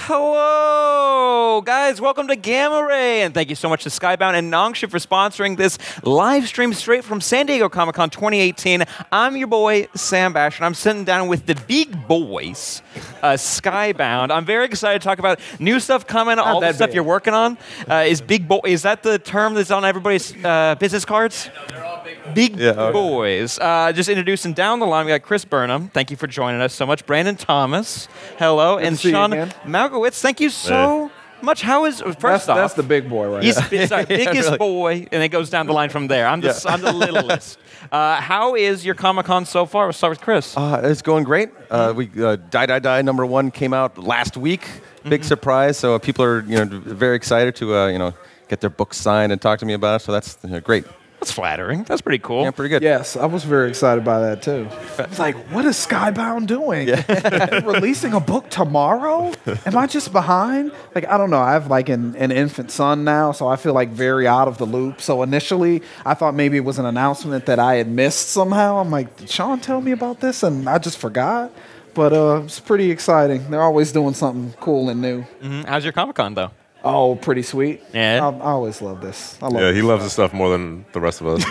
Hello, guys. Welcome to GammaRay, and thank you so much to Skybound and Nongship for sponsoring this live stream straight from San Diego Comic-Con 2018. I'm your boy, Sam Bashor, and I'm sitting down with the big boys, Skybound. I'm very excited to talk about new stuff coming, all the stuff you're working on. Is that the term that's on everybody's business cards? No, they're all big boys. Just introducing down the line, we got Chris Burnham. Thank you for joining us so much. Brandon Thomas. Hello. And Sean Mackiewicz. Thank you so much. How is, first off... That's the big boy right He's our biggest boy, and it goes down the line from there. I'm the littlest. How is your Comic-Con so far? We'll start with Chris. It's going great. We Die #1 came out last week. Big surprise. So people are very excited to get their books signed and talk to me about it. So that's great. That's flattering. That's pretty cool. Yeah, pretty good. Yes, I was very excited by that, too. I was like, what is Skybound doing? Yeah. Releasing a book tomorrow? Am I just behind? Like, I don't know. I have, like, an infant son now, so I feel, like, very out of the loop. So initially, I thought maybe it was an announcement that I had missed somehow. I'm like, did Sean tell me about this? And I just forgot. But it's pretty exciting. They're always doing something cool and new. How's your Comic-Con, though? Oh, pretty sweet. Yeah. I always love this. I love he loves this stuff more than the rest of us.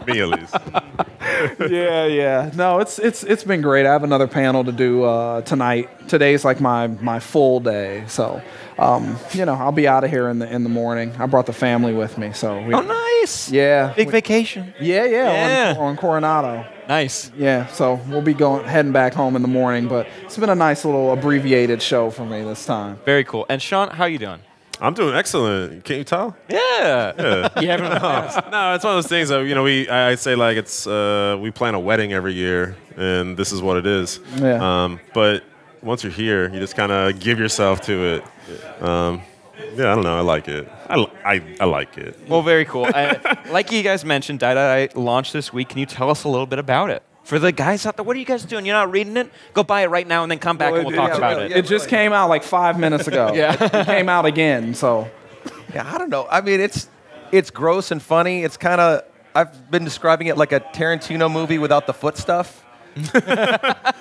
Me, at least. Yeah. No, it's been great. I have another panel to do tonight. Today's like my full day, so I'll be out of here in the morning. I brought the family with me, so. Nice. Yeah. Big vacation. Yeah. On Coronado. Nice. Yeah, so we'll be heading back home in the morning, but it's been a nice little abbreviated show for me this time. Very cool. And Sean, how are you doing? I'm doing excellent. Can't you tell? Yeah. You haven't. No, it's one of those things that I say like it's we plan a wedding every year, and this is what it is. Yeah. But once you're here, you just kind of give yourself to it. Yeah, I don't know. I like it. I like it. Well, very cool. Like you guys mentioned, Die launched this week. Can you tell us a little bit about it? For the guys out there, what are you guys doing? You're not reading it? Go buy it right now and then come back and we'll talk about it. It just came out like 5 minutes ago. It came out again, so. Yeah, I don't know. I mean, it's gross and funny. It's kind of, I've been describing it like a Tarantino movie without the foot stuff.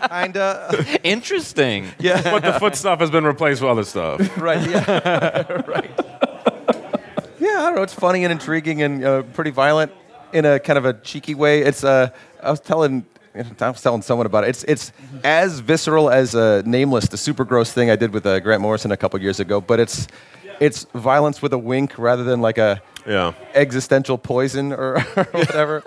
Kinda. Interesting. Yeah. But the foot stuff has been replaced with other stuff. Right, yeah. Right. Yeah, I don't know. It's funny and intriguing and pretty violent in a kind of a cheeky way. It's I was telling someone about it. It's as visceral as Nameless, the super gross thing I did with Grant Morrison a couple years ago, but it's violence with a wink rather than like a existential poison or whatever.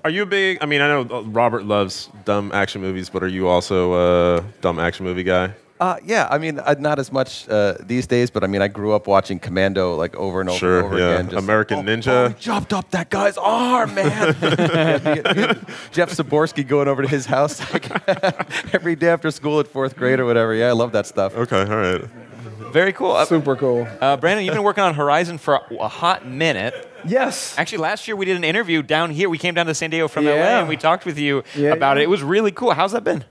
Are you a big? I mean, I know Robert loves dumb action movies, but are you also a dumb action movie guy? Yeah, I mean, not as much these days, but I mean, I grew up watching Commando like over and over and over again. Just, American Ninja. He chopped up that guy's arm, man. Jeff Zaborski going over to his house like, every day after school at 4th grade or whatever. Yeah, I love that stuff. Okay, all right. Very cool. Super cool. Brandon, you've been working on Horizon for a hot minute. Yes. Actually, last year we did an interview down here. We came down to San Diego from LA and we talked with you about it. It was really cool. How's that been?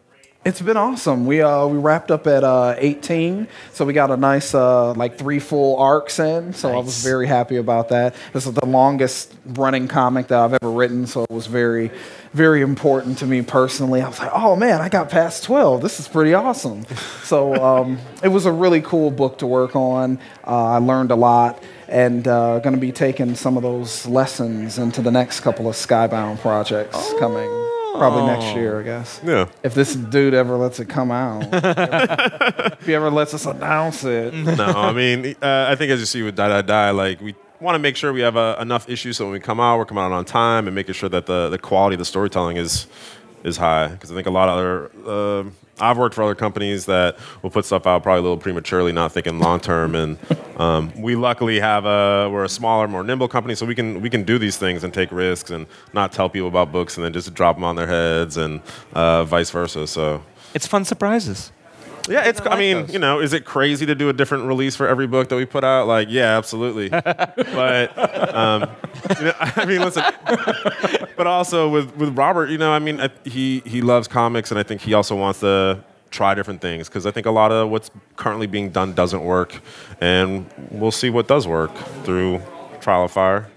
It's been awesome. We wrapped up at 18, so we got a nice like 3 full arcs in. So I was very happy about that. This is the longest running comic that I've ever written, so it was very, very important to me personally. I was like, oh man, I got past 12. This is pretty awesome. So it was a really cool book to work on. I learned a lot. And going to be taking some of those lessons into the next couple of Skybound projects coming probably next year, I guess. Yeah. If this dude ever lets it come out. If he ever lets us announce it. No, I mean, I think as you see with Die, like we want to make sure we have enough issues so when we come out, we're coming out on time and making sure that the quality of the storytelling is high. Because I think a lot of other... I've worked for other companies that will put stuff out probably a little prematurely, not thinking long term. And we luckily we're a smaller, more nimble company, so we can do these things and take risks and not tell people about books and then just drop them on their heads and vice versa. So it's fun surprises. Yeah, I mean, is it crazy to do a different release for every book that we put out? Like, yeah, absolutely. But, I mean, listen. But also with Robert, I mean, he loves comics, and I think he also wants to try different things because I think a lot of what's currently being done doesn't work, and we'll see what does work through trial of fire.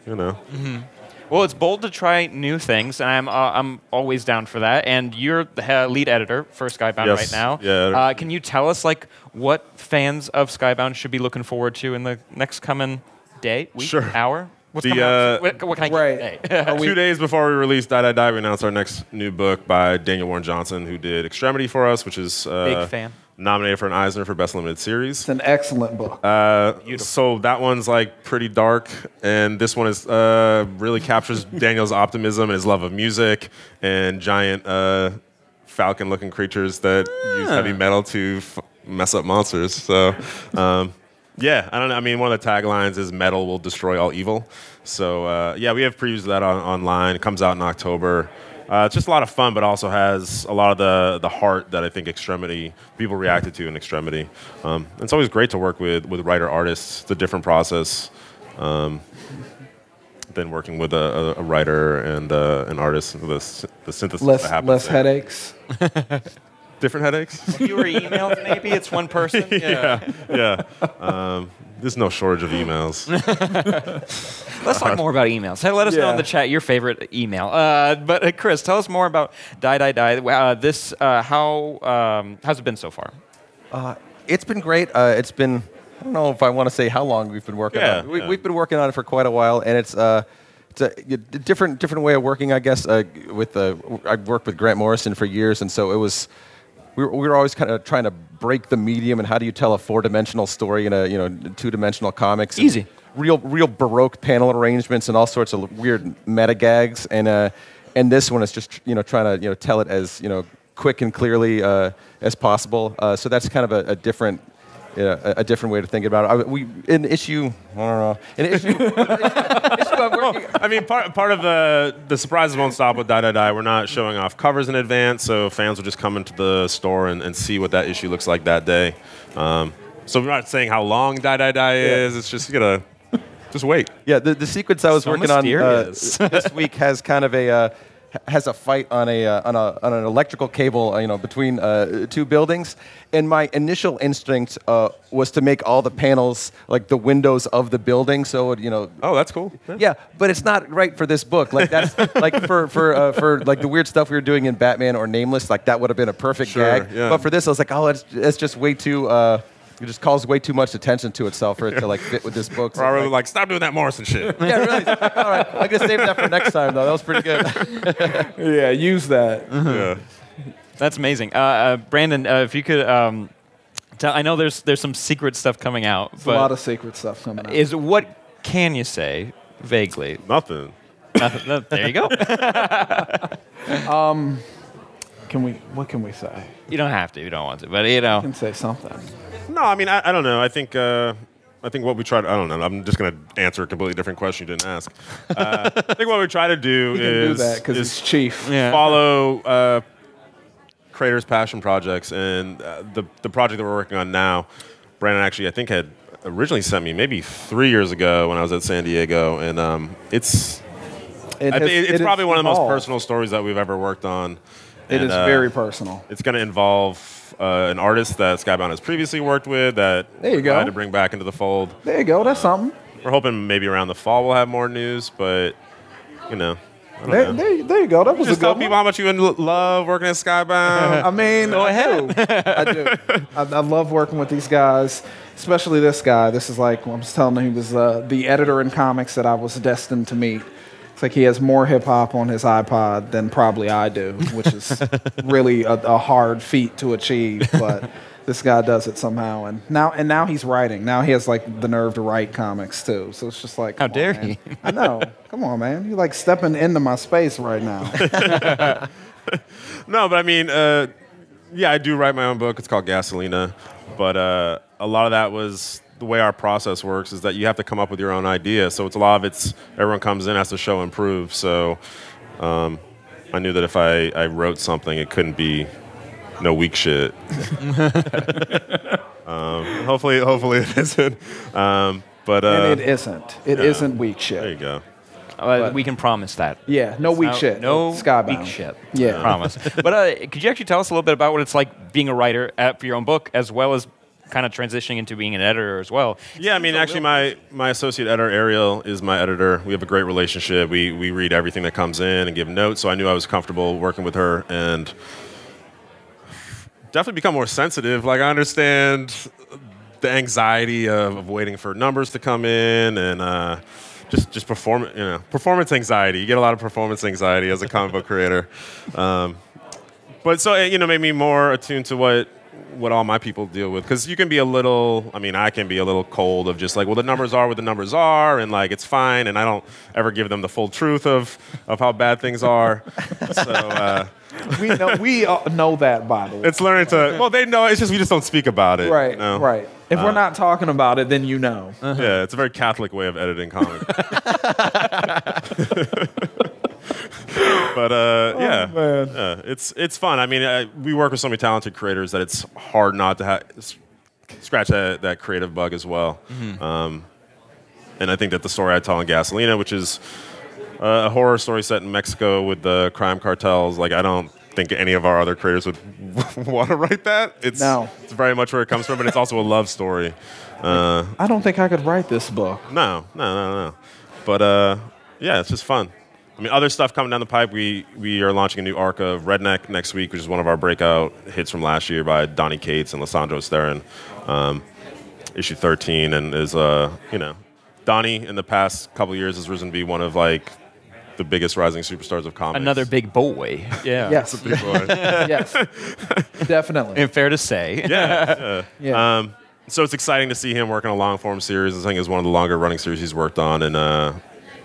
Well, it's bold to try new things, and I'm always down for that. And you're the lead editor for Skybound right now. Yeah. Can you tell us like what fans of Skybound should be looking forward to in the next coming day, week, hour? What's coming out? What can I get today? 2 days before we release Die Die Die, we announced our next new book by Daniel Warren Johnson, who did Extremity for us, which is big fan. Nominated for an Eisner for Best Limited Series. It's an excellent book. So that one's like pretty dark, and this one is really captures Daniel's optimism and his love of music and giant falcon-looking creatures that use heavy metal to mess up monsters. So, yeah, I don't know. I mean, one of the taglines is "Metal will destroy all evil." So, yeah, we have previews of that online. It comes out in October. It's just a lot of fun, but also has a lot of the heart that I think Extremity people reacted to in Extremity. It's always great to work with writer-artists. It's a different process than working with a writer and an artist. The synthesis that happens. Less headaches. Different headaches? Fewer emails, maybe? It's one person? Yeah. There's no shortage of emails. Let's talk more about emails. Hey, let us know in the chat your favorite email. But Chris, tell us more about Die Die Die. How's it been so far? It's been great. It's been, I don't know if I want to say how long we've been working on it. We've been working on it for quite a while, and it's a different way of working, I guess. I've worked with Grant Morrison for years, and so it was. We were always kind of trying to break the medium and how do you tell a 4-dimensional story in a 2-dimensional comics. Easy. Real Baroque panel arrangements and all sorts of weird meta gags, and this one is just trying to tell it as quick and clearly as possible. So that's kind of a different. A different way to think about it. An issue I'm working. I mean, part of the surprises won't stop with Die Die Die. We're not showing off covers in advance, so fans will just come into the store and see what that issue looks like that day. So we're not saying how long Die Die Die is. It's just just wait. Yeah, the sequence I was working on this week has kind of has a fight on an electrical cable, between two buildings. And my initial instinct was to make all the panels like the windows of the building, so it, Oh, that's cool. Yeah, but it's not right for this book. Like that's like for like the weird stuff we were doing in Batman or Nameless. Like that would have been a perfect gag. Yeah. But for this, I was like, oh, it's just way too. It just calls way too much attention to itself for it to like fit with this book. So Robert like, stop doing that Morrison shit. Yeah, really. All right, I'm gonna save that for next time though. That was pretty good. Yeah, use that. Yeah. That's amazing. Brandon, if you could tell, I know there's some secret stuff coming out. There's a lot of secret stuff coming out. What can you say vaguely? Nothing. No, there you go. What can we say? You don't have to. You don't want to. But We can say something. No, I mean, I don't know. I think what we try to, I don't know. I'm just going to answer a completely different question you didn't ask. I think what we try to do do that because it's chief. Follow creators' passion projects. And the project that we're working on now, Brandon actually, I think, had originally sent me maybe 3 years ago when I was at San Diego. And it's probably one of the most personal stories that we've ever worked on. It is very personal. It's going to involve an artist that Skybound has previously worked with that we tried to bring back into the fold. There you go. That's something. We're hoping maybe around the fall we'll have more news, but I don't know. There you go. That was just a good tell people one. how much you love working at Skybound. I mean, Go ahead. I do. I love working with these guys, especially this guy. This is like, I was telling him he was the editor in comics that I was destined to meet. It's like he has more hip-hop on his iPod than probably I do, which is really a hard feat to achieve, but this guy does it somehow. And now he's writing. Now he has like the nerve to write comics too. So it's just like, how dare he? I know. Come on, man. You're like stepping into my space right now. No, but I mean, yeah, I do write my own book. It's called Gasolina, but a lot of that was the way our process works is that you have to come up with your own idea. So it's a lot of everyone comes in, has to show and prove. So I knew that if I wrote something, it couldn't be no weak shit. Hopefully it isn't. And it isn't. It isn't weak shit. There you go. We can promise that. Yeah, no weak shit. No Skybound. weak shit. Yeah. Promise. But could you actually tell us a little bit about what it's like being a writer for your own book, as well as kind of transitioning into being an editor as well. Yeah, I mean, actually, my associate editor, Ariel, is my editor. We have a great relationship. We read everything that comes in and give notes, so I knew I was comfortable working with her, and definitely become more sensitive. Like, I understand the anxiety of waiting for numbers to come in, and just performance anxiety. You get a lot of performance anxiety as a comic book creator. But so, made me more attuned to what all my people deal with, because you can be a little, I can be a little cold of just like, well, the numbers are what the numbers are, and like, it's fine, and I don't ever give them the full truth of how bad things are. So we know that, by the way. it's learning to, well, they know, it's just we just don't speak about it. Right, right. If we're not talking about it, then you know. Yeah, it's a very Catholic way of editing comics. But it's fun. I mean, we work with so many talented creators that it's hard not to scratch that creative bug as well. And I think that the story I tell in Gasolina, which is a horror story set in Mexico with the crime cartels, like, I don't think any of our other creators would want to write that. It's very much where it comes from, but it's also a love story. I don't think I could write this book. No. But yeah, it's just fun. I mean, other stuff coming down the pipe. We are launching a new arc of Redneck next week, which is one of our breakout hits from last year by Donnie Cates and Lissandro Sterren. Issue 13, and is Donnie in the past couple of years has risen to be one of like the biggest rising superstars of comics. Another big boy. Yeah. Yes. Big boy. Yes. Definitely. And fair to say. Yeah. So it's exciting to see him work on a long form series. I think it's one of the longer running series he's worked on, and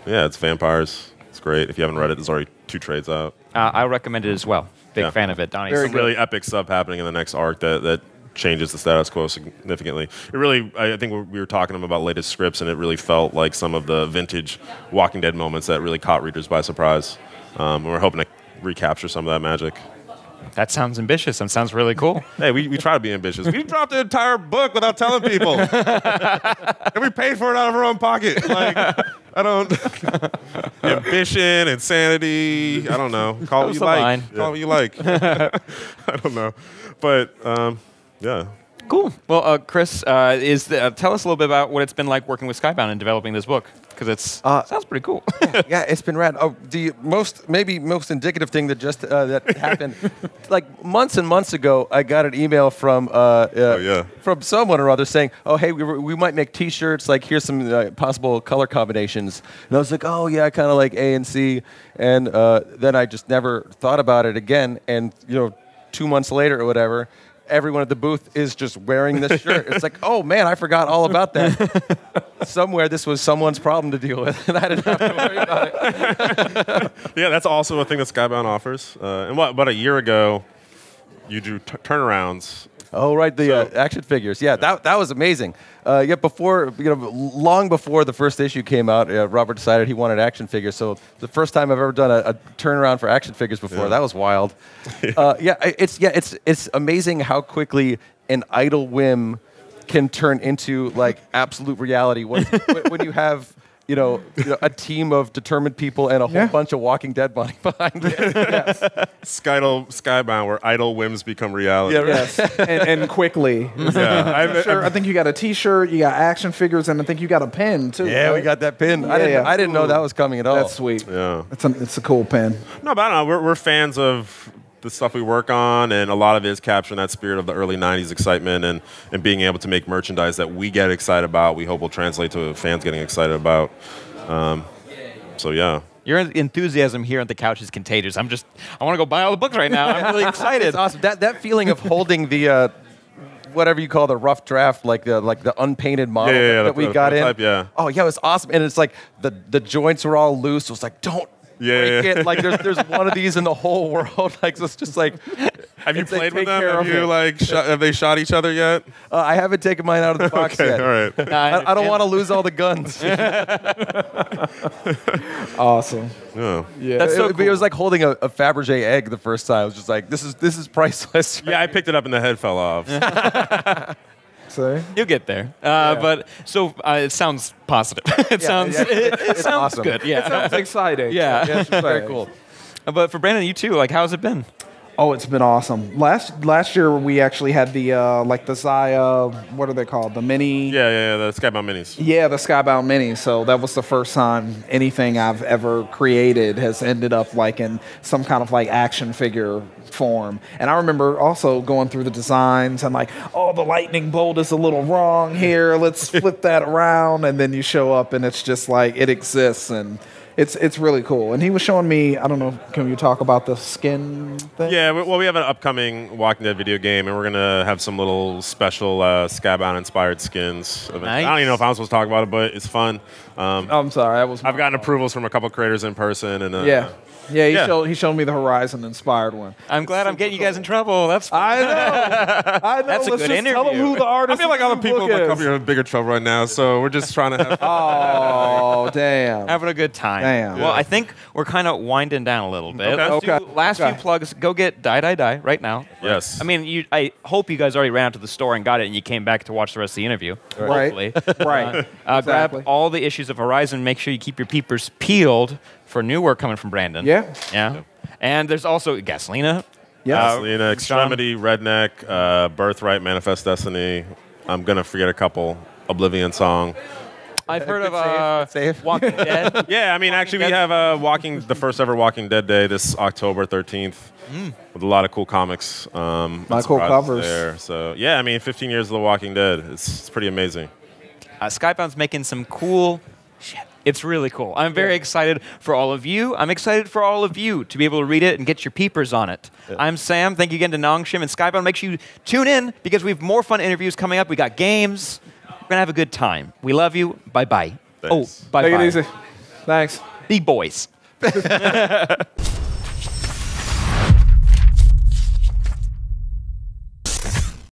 it's vampires. It's great. If you haven't read it, there's already 2 trades out. I recommend it as well. Big fan of it. Donnie's some really epic stuff happening in the next arc that changes the status quo significantly. It really, I think we were talking to him about latest scripts, and it really felt like some of the vintage Walking Dead moments that really caught readers by surprise. And we're hoping to recapture some of that magic. That sounds ambitious. That sounds really cool. Hey, we try to be ambitious. We dropped an entire book without telling people. And we paid for it out of our own pocket. Like, I don't... Ambition, insanity, I don't know. Call it what you like. Call it what you like. I don't know. But, yeah. Cool. Well, Chris, tell us a little bit about what it's been like working with Skybound and developing this book, because it sounds pretty cool. Yeah, it's been rad. Oh, the most indicative thing that just that happened, like months and months ago, I got an email from from someone or other saying, "Oh, hey, we might make T-shirts. Like, here's some possible color combinations." And I was like, "Oh yeah, kind of like A and C." And then I just never thought about it again. And 2 months later or whatever, everyone at the booth is just wearing this shirt. It's like, oh man, I forgot all about that. Somewhere this was someone's problem to deal with, and I didn't have to worry about it. Yeah, that's also a thing that Skybound offers. And about a year ago, you drew turnarounds. Oh right, the action figures. Yeah, that was amazing. Before long before the first issue came out, Robert decided he wanted action figures. So the first time I've ever done a turnaround for action figures before. That was wild. It's amazing how quickly an idle whim can turn into like absolute reality when you have a team of determined people and a whole bunch of Walking Dead money behind it. Yes. Skybound, where idle whims become reality. Yeah, yes, and quickly. Yeah, I think you got a T-shirt, you got action figures, and I think you got a pin too. Yeah, right? we got that pin. I didn't know that was coming at all. That's sweet. Yeah, it's a cool pin. No, but I don't know. We're fans of the stuff we work on, and a lot of it is capturing that spirit of the early 90s excitement and being able to make merchandise that we get excited about, we hope will translate to fans getting excited about. So yeah. Your enthusiasm here on the couch is contagious. I want to go buy all the books right now. I'm really excited. It's awesome. That feeling of holding the whatever you call the rough draft, like the unpainted model that we got in. Oh yeah, it was awesome. And it's like the joints were all loose. It was like, don't break it. Like there's one of these in the whole world. Like it's just like. Have you played with them? Have they shot each other yet? I haven't taken mine out of the box yet. All right. I don't want to lose all the guns. Awesome. Yeah. That's so cool. It was like holding a Fabergé egg the first time. I was just like, this is priceless. Yeah, I picked it up and the head fell off. See? You'll get there. But so it sounds positive. It sounds awesome. good. Yeah. It sounds exciting. Yeah. Yes, Very cool. But for Brandon, you too. Like, how's it been? Oh, it's been awesome. Last year we actually had the like the Zaya, what are they called? The mini. Yeah, the Skybound minis. Yeah, the Skybound mini. So that was the first time anything I've ever created has ended up like in some kind of like action figure form. And I remember also going through the designs and like, oh, the lightning bolt is a little wrong here. Let's flip that around. And then you show up and it's just like it exists and. It's really cool. And he was showing me, I don't know, can you talk about the skin thing? Yeah, well, we have an upcoming Walking Dead video game, and we're going to have some little special Skybound-inspired skins. Nice. I don't even know if I'm supposed to talk about it, but it's fun. I'm sorry. I've gotten approvals from a couple creators in person. And he showed me the Horizon-inspired one. I'm glad I'm getting you guys in trouble. That's fun. I know. That's a Let's good just tell them interview. who the artist I feel like other people in the is. company are in bigger trouble right now, so we're just trying to have Oh, damn. Having a good time. Damn. Well, I think we're kind of winding down a little bit. Okay. Let's do last few plugs. Go get Die right now. Yes. I mean, I hope you guys already ran out to the store and got it, and you came back to watch the rest of the interview. Right. Hopefully. Right. Grab all the issues of Horizon. Make sure you keep your peepers peeled for new work coming from Brandon. Yeah. Yeah. And there's also Gasolina. Yeah. Gasolina, Extremity, Redneck, Birthright, Manifest Destiny. I'm going to forget a couple. Oblivion Song. I've heard of Safe. Walking Dead. Yeah, I mean, actually, we have the first ever Walking Dead Day this October 13th with a lot of cool comics. A lot of cool covers. There. So, yeah, I mean, 15 years of The Walking Dead. It's pretty amazing. Skybound's making some cool shit. It's really cool. I'm very excited for all of you. I'm excited for all of you to be able to read it and get your peepers on it. Yeah. I'm Sam. Thank you again to Nongshim and Skybound. Make sure you tune in because we have more fun interviews coming up. We got games. We're going to have a good time. We love you. Bye-bye. Thanks. Oh, bye-bye. Take it easy. Thanks. Big boys.